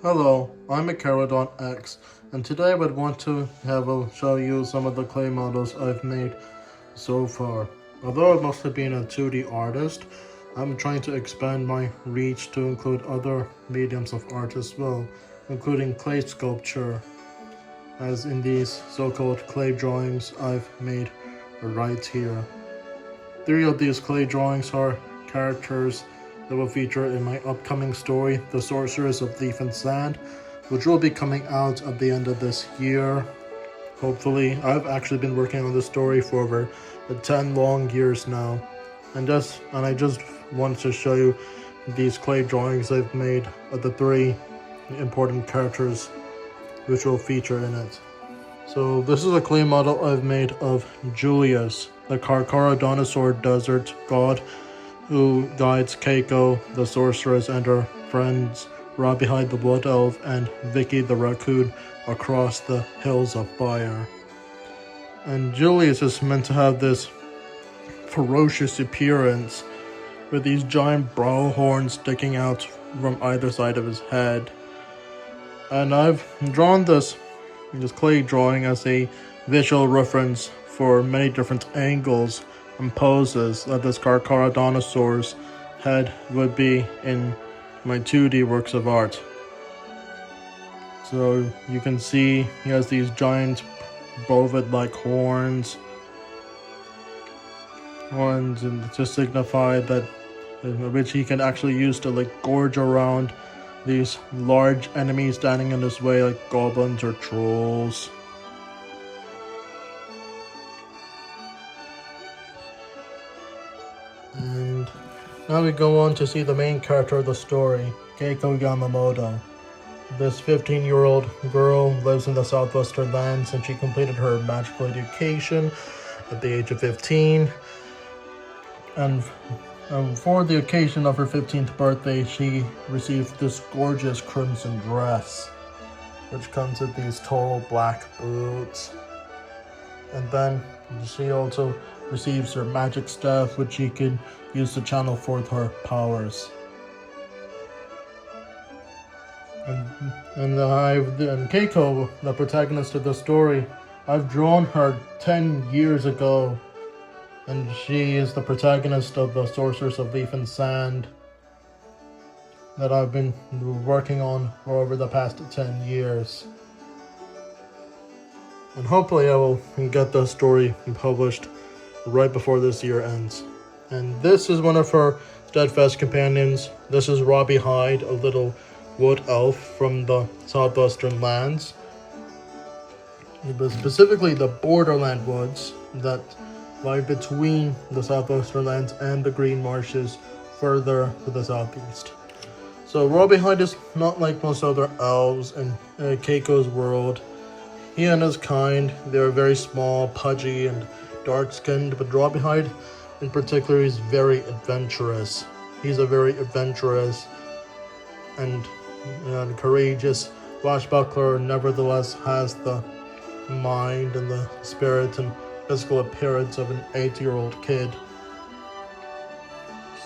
Hello, I'm Icarodon X, and today I would want to show you some of the clay models I've made so far. Although I've mostly been a 2D artist, I'm trying to expand my reach to include other mediums of art as well, including clay sculpture, as in these so-called clay drawings I've made right here. Three of these clay drawings are characters that will feature in my upcoming story, The Sorceress of Leaf and Sand, which will be coming out at the end of this year. Hopefully, I've actually been working on this story for over 10 long years now. And I just want to show you these clay drawings I've made of the three important characters which will feature in it. So this is a clay model I've made of Julius, the Karkara dinosaur desert god who guides Keiko, the sorceress, and her friends Rawhide the Blood Elf and Vicky the raccoon across the hills of fire. And Julius is meant to have this ferocious appearance with these giant brow horns sticking out from either side of his head. And I've drawn this clay drawing as a visual reference for many different angles and poses that this Karkara dinosaur's head would be in my 2D works of art. So you can see he has these giant bovid-like horns and to signify that which he can actually use to gorge around these large enemies standing in his way like goblins or trolls. And now we go on to see the main character of the story, Keiko Yamamoto. This 15-year-old girl lives in the southwestern lands and she completed her magical education at the age of 15. And for the occasion of her 15th birthday, she received this gorgeous crimson dress, which comes with these tall black boots. And then she also receives her magic staff, which she can use to channel forth her powers. And Keiko, the protagonist of the story, I've drawn her 10 years ago, and she is the protagonist of The Sorceress of Leaf and Sand that I've been working on for over the past 10 years. And hopefully I will get the story published right before this year ends. And this is one of her steadfast companions. This is Rawhide, a little wood elf from the southwestern lands, but specifically the borderland woods that lie between the southwestern lands and the green marshes further to the southeast. So Rawhide is not like most other elves in Keiko's world. He and his kind, they are very small, pudgy, and dark-skinned, but Rawhide in particular is very adventurous. He's a very adventurous and courageous swashbuckler, nevertheless has the mind and the spirit and physical appearance of an 8-year-old kid.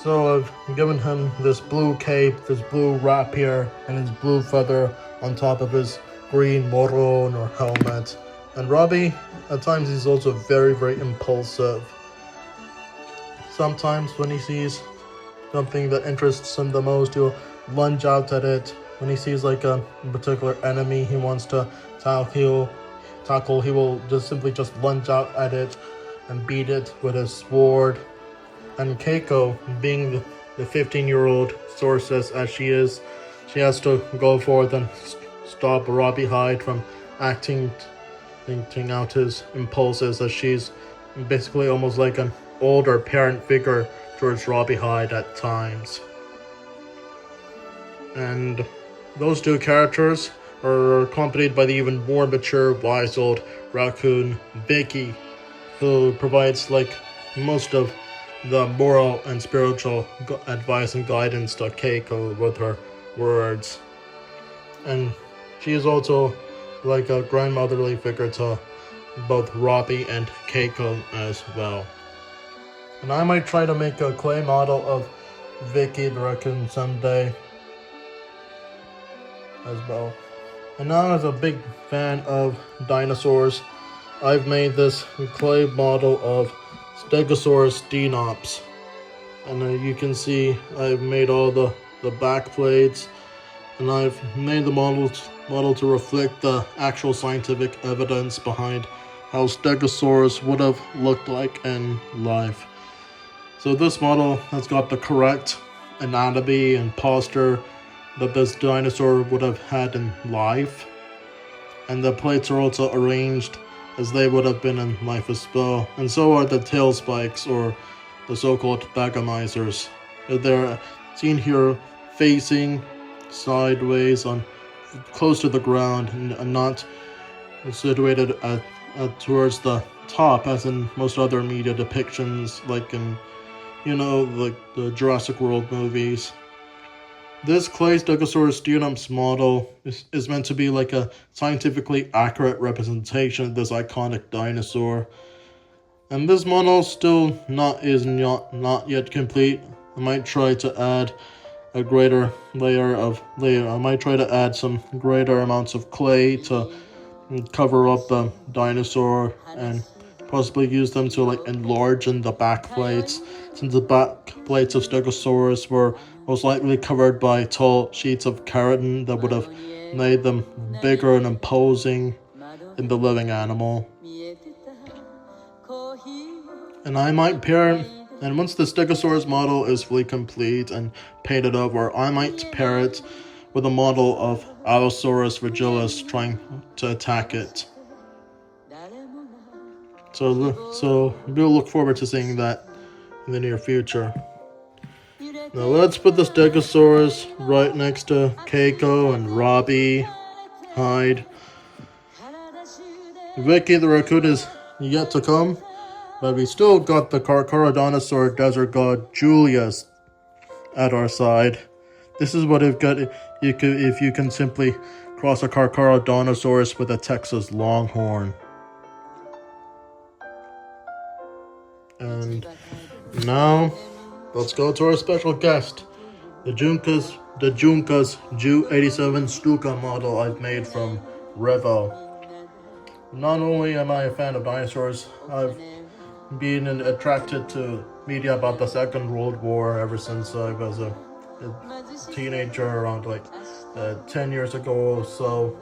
So I've given him this blue cape, this blue rapier, and his blue feather on top of his green moron or helmet. And Robbie, at times he's also very, very impulsive. Sometimes when he sees something that interests him the most, he'll lunge out at it. When he sees like a particular enemy he wants to tackle, he will just lunge out at it and beat it with his sword. And Keiko, being the 15-year-old sorceress as she is, she has to go forth and stop Rawhide from acting out his impulses, as she's basically almost like an older parent figure towards Rawhide at times. And those two characters are accompanied by the even more mature, wise old raccoon Vicky, who provides most of the moral and spiritual advice and guidance to Keiko with her words. And she is also like a grandmotherly figure to both Robbie and Keiko as well. And I might try to make a clay model of Vicky the raccoon someday. as well. And now, as a big fan of dinosaurs, I've made this clay model of Stegosaurus dinops. And you can see I've made all the back plates, and I've made the model to reflect the actual scientific evidence behind how Stegosaurus would have looked like in life. So this model has got the correct anatomy and posture that this dinosaur would have had in life, and the plates are also arranged as they would have been in life as well, and so are the tail spikes, or the so-called bagomizers. They're seen here facing sideways on close to the ground, and not situated towards the top as in most other media depictions, like in, like the Jurassic World movies. This clay Stegosaurus dinops model is meant to be like a scientifically accurate representation of this iconic dinosaur. And this model still is not yet complete. I might try to add a greater I might try to add some greater amounts of clay to cover up the dinosaur, and possibly use them to like enlarge in the back plates, since the back plates of Stegosaurus were most likely covered by tall sheets of keratin that would have made them bigger and imposing in the living animal. And I might pair, and once the Stegosaurus model is fully complete and painted over, I might pair it with a model of Allosaurus fragilis trying to attack it. So we'll look forward to seeing that in the near future. Now let's put the Stegosaurus right next to Keiko and Robbie, Hyde. Vicky the raccoon is yet to come, but we still got the Carcharodontosaur desert god Julius at our side. This is what you've got if you can simply cross a Carcharodontosaurus with a Texas Longhorn. And now, let's go to our special guest, the Junkas Ju 87 Stuka model I've made from Revo. Not only am I a fan of dinosaurs, I've been attracted to media about the Second World War ever since I was a teenager, around 10 years ago or so.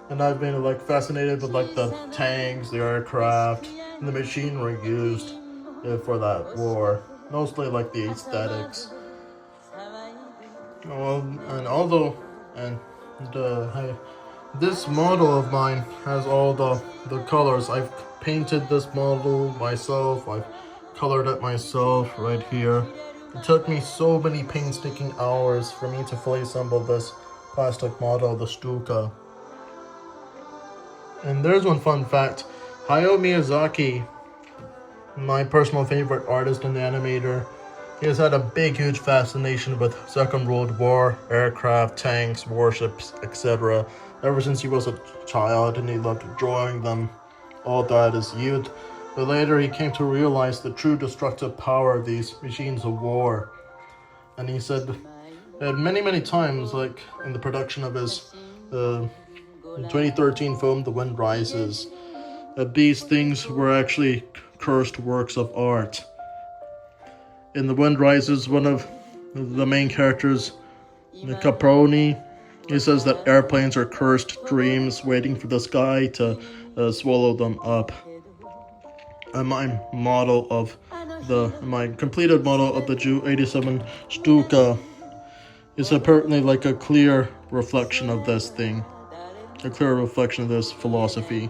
And I've been fascinated with the tanks, the aircraft, and the machinery used for that war. Mostly the aesthetics. This model of mine has all the colors. I've painted this model myself. I've colored it myself right here. It took me so many painstaking hours for me to fully assemble this plastic model, the Stuka. And there's one fun fact. Hayao Miyazaki, my personal favorite artist and animator, he has had a huge fascination with Second World War, aircraft, tanks, warships, etc. ever since he was a child, and he loved drawing them all throughout his youth. But later he came to realize the true destructive power of these machines of war. And he said that many times, in the production of his 2013 film The Wind Rises, that these things were actually cursed works of art. In The Wind Rises, one of the main characters, Caproni, he says that airplanes are cursed dreams waiting for the sky to swallow them up. And my completed model of the Ju 87 Stuka is apparently a clear reflection of this thing, a clear reflection of this philosophy.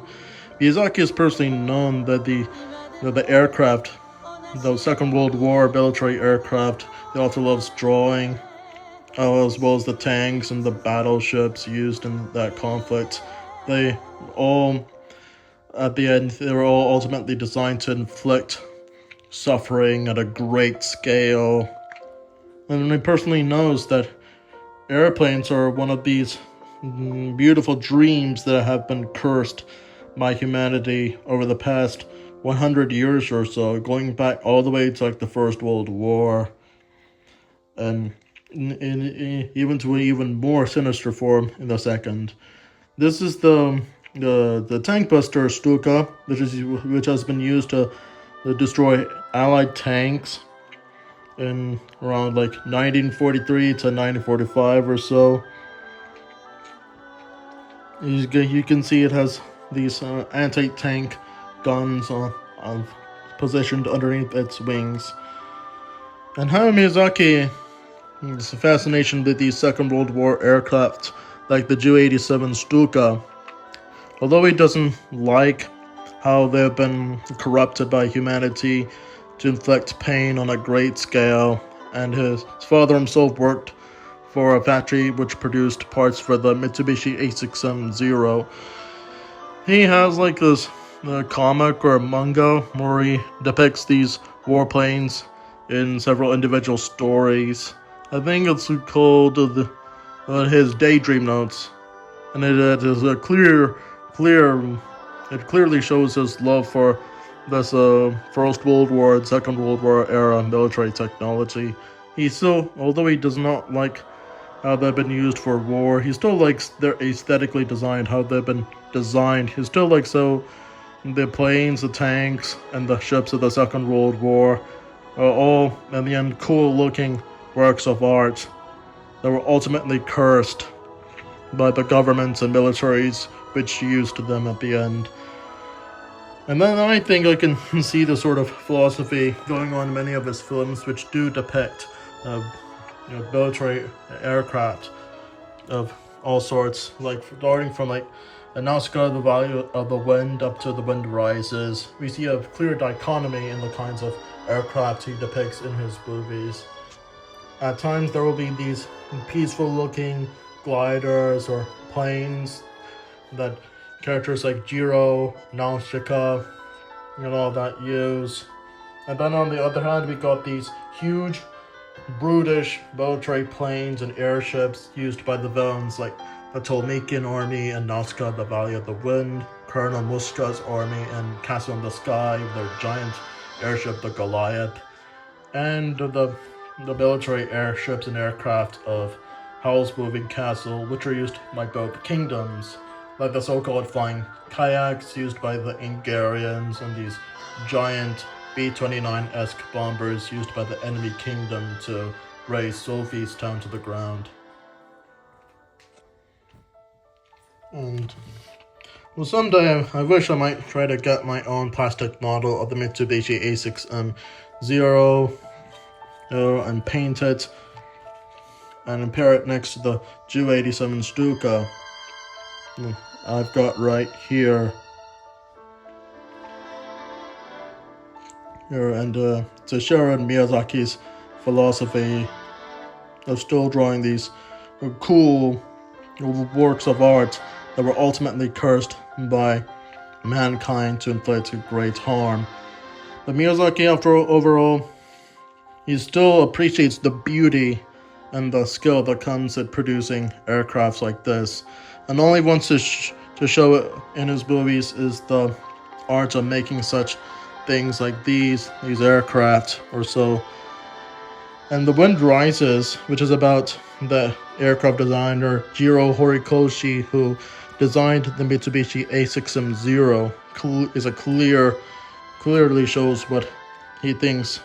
Miyazaki is personally known that the aircraft, the Second World War military aircraft, he also loves drawing, as well as the tanks and the battleships used in that conflict. They all, at the end, they were all ultimately designed to inflict suffering at a great scale. And he personally knows that airplanes are one of these beautiful dreams that have been cursed by humanity over the past 100 years or so, going back all the way to the First World War. And even to an even more sinister form in the second. This is the tank buster Stuka, which has been used to destroy Allied tanks in around like 1943 to 1945 or so. You can see it has these anti-tank guns positioned underneath its wings. And Hayao Miyazaki, his fascination with these Second World War aircraft like the Ju-87 Stuka, although he doesn't like how they've been corrupted by humanity to inflict pain on a great scale, and his father himself worked for a factory which produced parts for the Mitsubishi A6M Zero. He has like this comic or manga where he depicts these warplanes in several individual stories. I think it's called his Daydream Notes, and it is a clear. It clearly shows his love for this First World War and Second World War era military technology. He still, although he does not like how they've been used for war, he still likes their aesthetically designed, how they've been designed. He still likes so the planes, the tanks, and the ships of the Second World War are all, in the end, cool-looking works of art that were ultimately cursed by the governments and militaries which used them at the end. And then I think I can see the sort of philosophy going on in many of his films which do depict military aircraft of all sorts, like starting from like Nausicaa, the Valley of the Wind, up to The Wind Rises. We see a clear dichotomy in the kinds of aircraft he depicts in his movies. At times there will be these peaceful looking gliders or planes that characters like Jiro, Nausicaa, and all that use. And then on the other hand, we got these huge, brutish military planes and airships used by the villains like the Tolmekian army and Nausicaa, the Valley of the Wind, Colonel Muska's army and Castle in the Sky, their giant airship, the Goliath, and the military airships and aircraft of Howl's Moving Castle, which are used by both kingdoms, like the so-called flying kayaks used by the Ingarians and these giant B-29-esque bombers used by the enemy kingdom to raise Sophie's town to the ground. And well, someday I wish I might try to get my own plastic model of the Mitsubishi A6M Zero and paint it and pair it next to the Ju-87 Stuka I've got right here. And to share in Miyazaki's philosophy of still drawing these cool works of art that were ultimately cursed by mankind to inflict great harm. But Miyazaki, overall, he still appreciates the beauty and the skill that comes at producing aircrafts like this, and only wants to show it in his movies is the art of making such things like these aircraft or so. And The Wind Rises, which is about the aircraft designer Jiro Horikoshi, who designed the Mitsubishi A6M Zero, is a clearly shows what he thinks.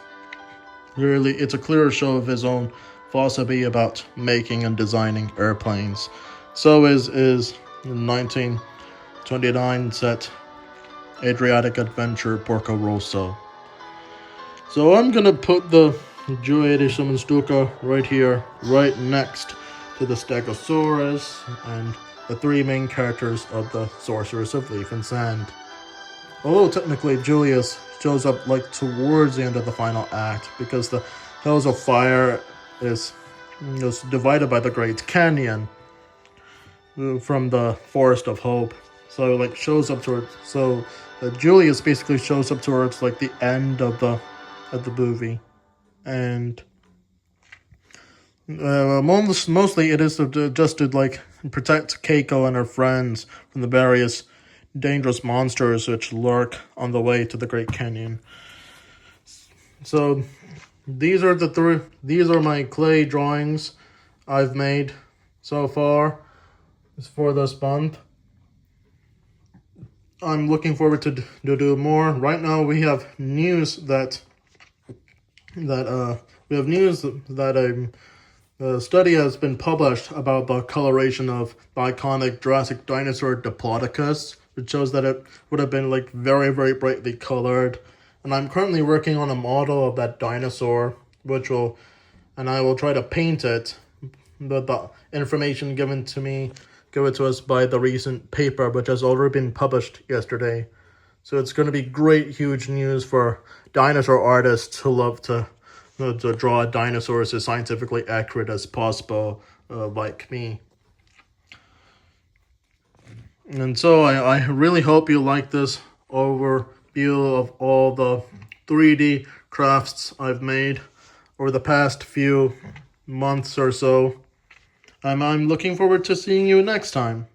Really, it's a clear show of his own philosophy about making and designing airplanes. So is 1929 set Adriatic Adventure Porco Rosso. So I'm gonna put the Ju-87 Stuka right here, right next to the Stegosaurus and the three main characters of the Sorceress of Leaf and Sand. Although technically Julius shows up like towards the end of the final act, because the Hills of Fire is divided by the Great Canyon from the Forest of Hope. So like shows up towards Julius basically shows up towards like the end of the movie, and mostly it is just to like protect Keiko and her friends from the various dangerous monsters which lurk on the way to the Great Canyon. So these are the three. These are my clay drawings I've made so far for this month. I'm looking forward to do more. Right now we have news that a study has been published about the coloration of the iconic Jurassic dinosaur Diplodocus, which shows that it would have been like very, very brightly colored. And I'm currently working on a model of that dinosaur, and I will try to paint it. The information given to us by the recent paper, which has already been published yesterday. So it's going to be great, huge news for dinosaur artists who love to draw dinosaurs as scientifically accurate as possible, like me. And so I really hope you like this overview of all the 3D crafts I've made over the past few months or so. I'm looking forward to seeing you next time.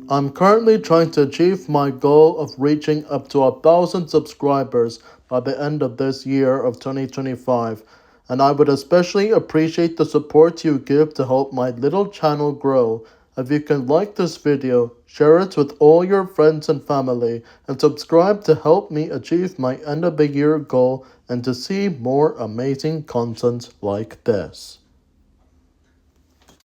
I'm currently trying to achieve my goal of reaching up to 1,000 subscribers by the end of this year of 2025, and I would especially appreciate the support you give to help my little channel grow. If you can like this video, share it with all your friends and family, and subscribe to help me achieve my end of the year goal and to see more amazing content like this.